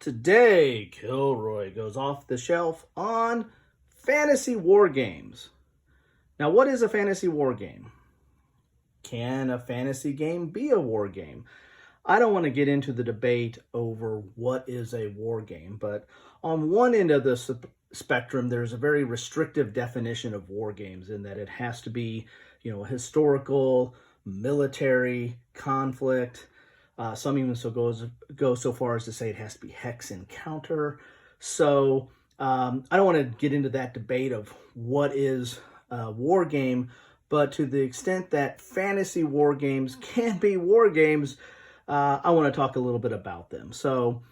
Today, Kilroy goes off the shelf on fantasy war games. Now, what is a fantasy war game? Can a fantasy game be a war game? I don't want to get into the debate over what is a war game, but on one end of the spectrum, there's a very restrictive definition of war games in that it has to be, historical, military, conflict. Some even go so far as to say it has to be hex encounter. So I don't want to get into that debate of what is a war game, but to the extent that fantasy war games can be war games, I want to talk a little bit about them. So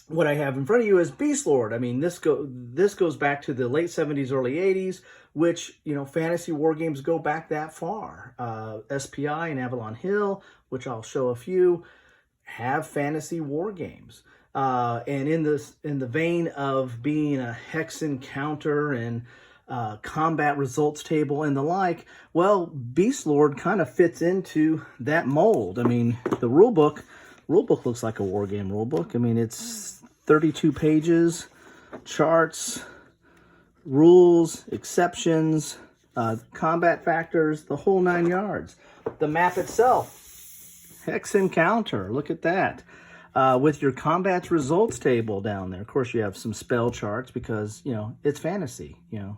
what I have in front of you is Beast Lord. I mean, this goes back to the late 70s, early 80s, which, fantasy war games go back that far. SPI and Avalon Hill, which I'll show a few, have fantasy war games. And in the vein of being a hex encounter and combat results table and the like, well, Beast Lord kind of fits into that mold. I mean, the rulebook looks like a war game rulebook. I mean, it's 32 pages, charts, rules, exceptions, combat factors, the whole 9 yards. The map itself, hex encounter, look at that. With your combat results table down there. Of course, you have some spell charts because, it's fantasy, you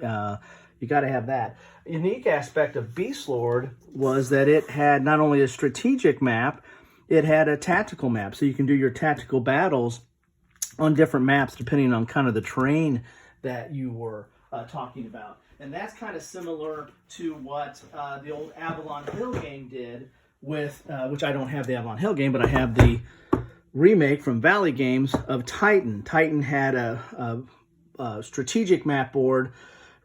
got to have that. A unique aspect of Beast Lord was that it had not only a strategic map, it had a tactical map. So you can do your tactical battles on different maps depending on kind of the terrain that you were talking about. And that's kind of similar to what the old Avalon Hill game did with, which I don't have the Avalon Hill game, but I have the remake from Valley Games of Titan. Titan had a strategic map board,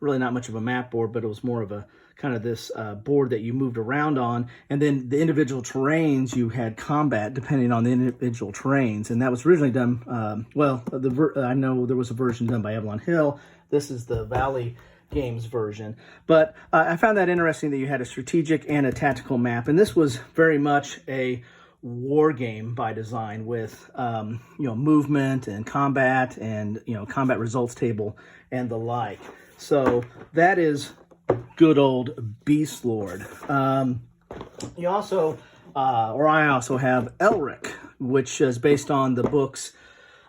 really not much of a map board, but it was more of a kind of this board that you moved around on. And then the individual terrains, you had combat depending on the individual terrains. And that was originally done, I know there was a version done by Avalon Hill. This is the Valley Games version. But I found that interesting that you had a strategic and a tactical map. And this was very much a war game by design with, movement and combat and, combat results table and the like. So that is good old Beast Lord. You also, I also have Elric, which is based on the books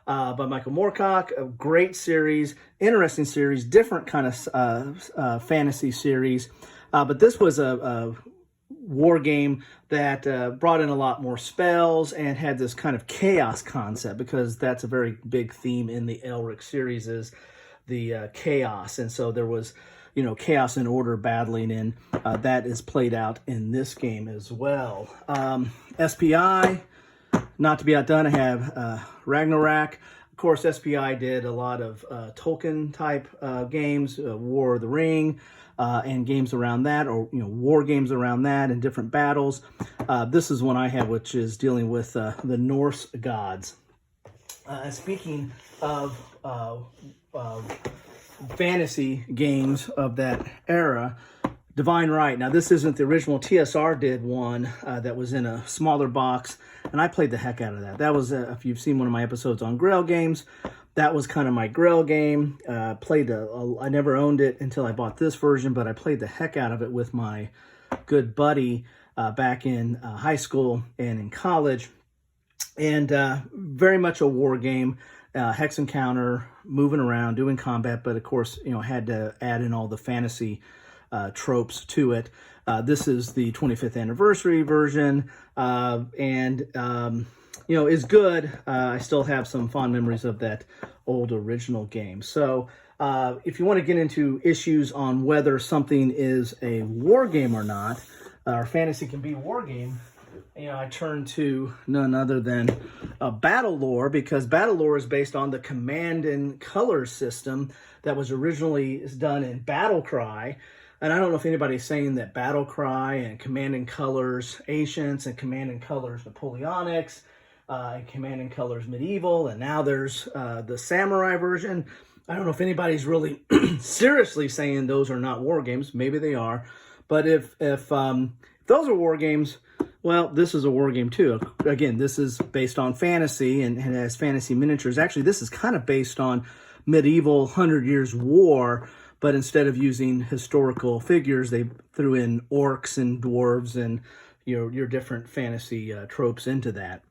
by Michael Moorcock. A great series, interesting series, different kind of fantasy series. But this was a war game that brought in a lot more spells and had this kind of chaos concept, because that's a very big theme in the Elric series is the chaos. And so there was, chaos and order battling, and that is played out in this game as well. SPI, not to be outdone, I have Ragnarok. Of course, SPI did a lot of Tolkien type games, War of the Ring, and games around that, or war games around that and different battles. This is one I have, which is dealing with the Norse gods. Speaking of fantasy games of that era, Divine Right. Now, this isn't the original. TSR did one that was in a smaller box, and I played the heck out of that. That was, if you've seen one of my episodes on Grail games, that was kind of my Grail game. I never owned it until I bought this version, but I played the heck out of it with my good buddy back in high school and in college. And very much a war game. Hex encounter, moving around, doing combat, but of course, had to add in all the fantasy tropes to it. This is the 25th anniversary version, and is good. I still have some fond memories of that old original game. So if you want to get into issues on whether something is a war game or not, or fantasy can be a war game, I turn to none other than Battle Lore, because Battle Lore is based on the Command and Color system that was originally done in Battle Cry. And I don't know if anybody's saying that Battle Cry and Command and Colors Ancients and Command and Colors Napoleonics and Command and Colors Medieval, and now there's the Samurai version. I don't know if anybody's really seriously saying those are not war games. Maybe they are. But if those are war games, Well, this is a war game too. Again, this is based on fantasy and has fantasy miniatures. Actually, this is kind of based on medieval 100 Years' War, but instead of using historical figures, they threw in orcs and dwarves and your different fantasy tropes into that.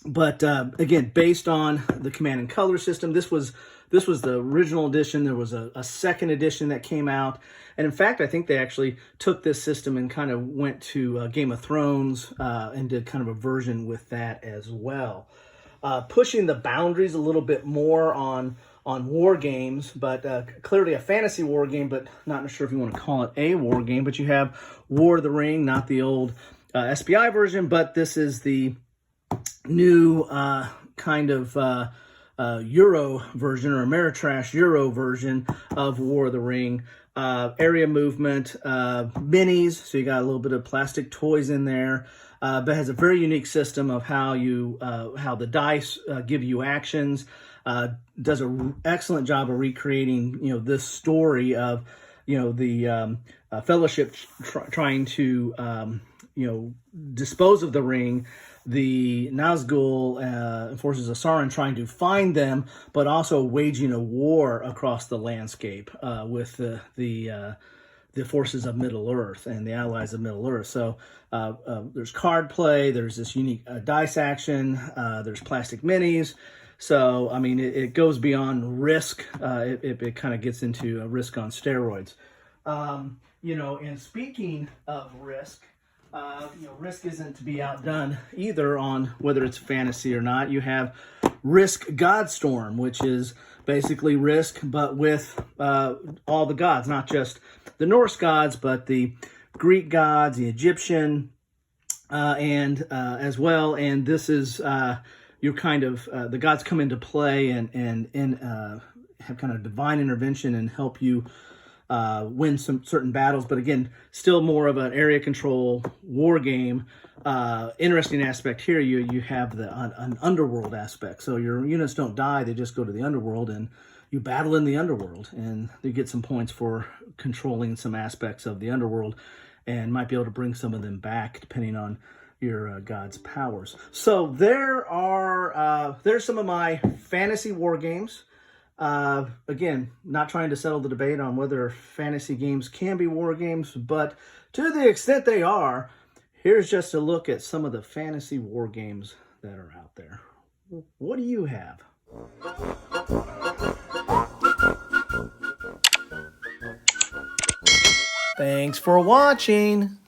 But again, based on the Command and Color system, this was the original edition. There was a second edition that came out. And in fact, I think they actually took this system and kind of went to Game of Thrones and did kind of a version with that as well. Pushing the boundaries a little bit more on war games, but clearly a fantasy war game, but not sure if you want to call it a war game. But you have War of the Ring, not the old SPI version, but this is the new kind of Euro version, or Ameritrash Euro version of War of the Ring. Area movement, minis, so you got a little bit of plastic toys in there, but has a very unique system of how the dice give you actions. Does an excellent job of recreating this story of the Fellowship trying to dispose of the ring, the Nazgul forces of Sauron trying to find them, but also waging a war across the landscape with the forces of Middle Earth and the allies of Middle Earth. So there's card play, there's this unique dice action, there's plastic minis. So, I mean, it goes beyond Risk. It kind of gets into Risk on steroids. And speaking of Risk, Risk isn't to be outdone either on whether it's fantasy or not. You have Risk Godstorm, which is basically Risk, but with all the gods, not just the Norse gods, but the Greek gods, the Egyptian, and as well. And this is your kind of the gods come into play and have kind of divine intervention and help you win some certain battles, but again, still more of an area control war game. Interesting aspect here, you have an underworld aspect. So your units don't die, they just go to the underworld and you battle in the underworld, and you get some points for controlling some aspects of the underworld and might be able to bring some of them back depending on your god's powers. So there's some of my fantasy war games. Again, not trying to settle the debate on whether fantasy games can be war games, but to the extent they are, here's just a look at some of the fantasy war games that are out there. What do you have? Thanks for watching.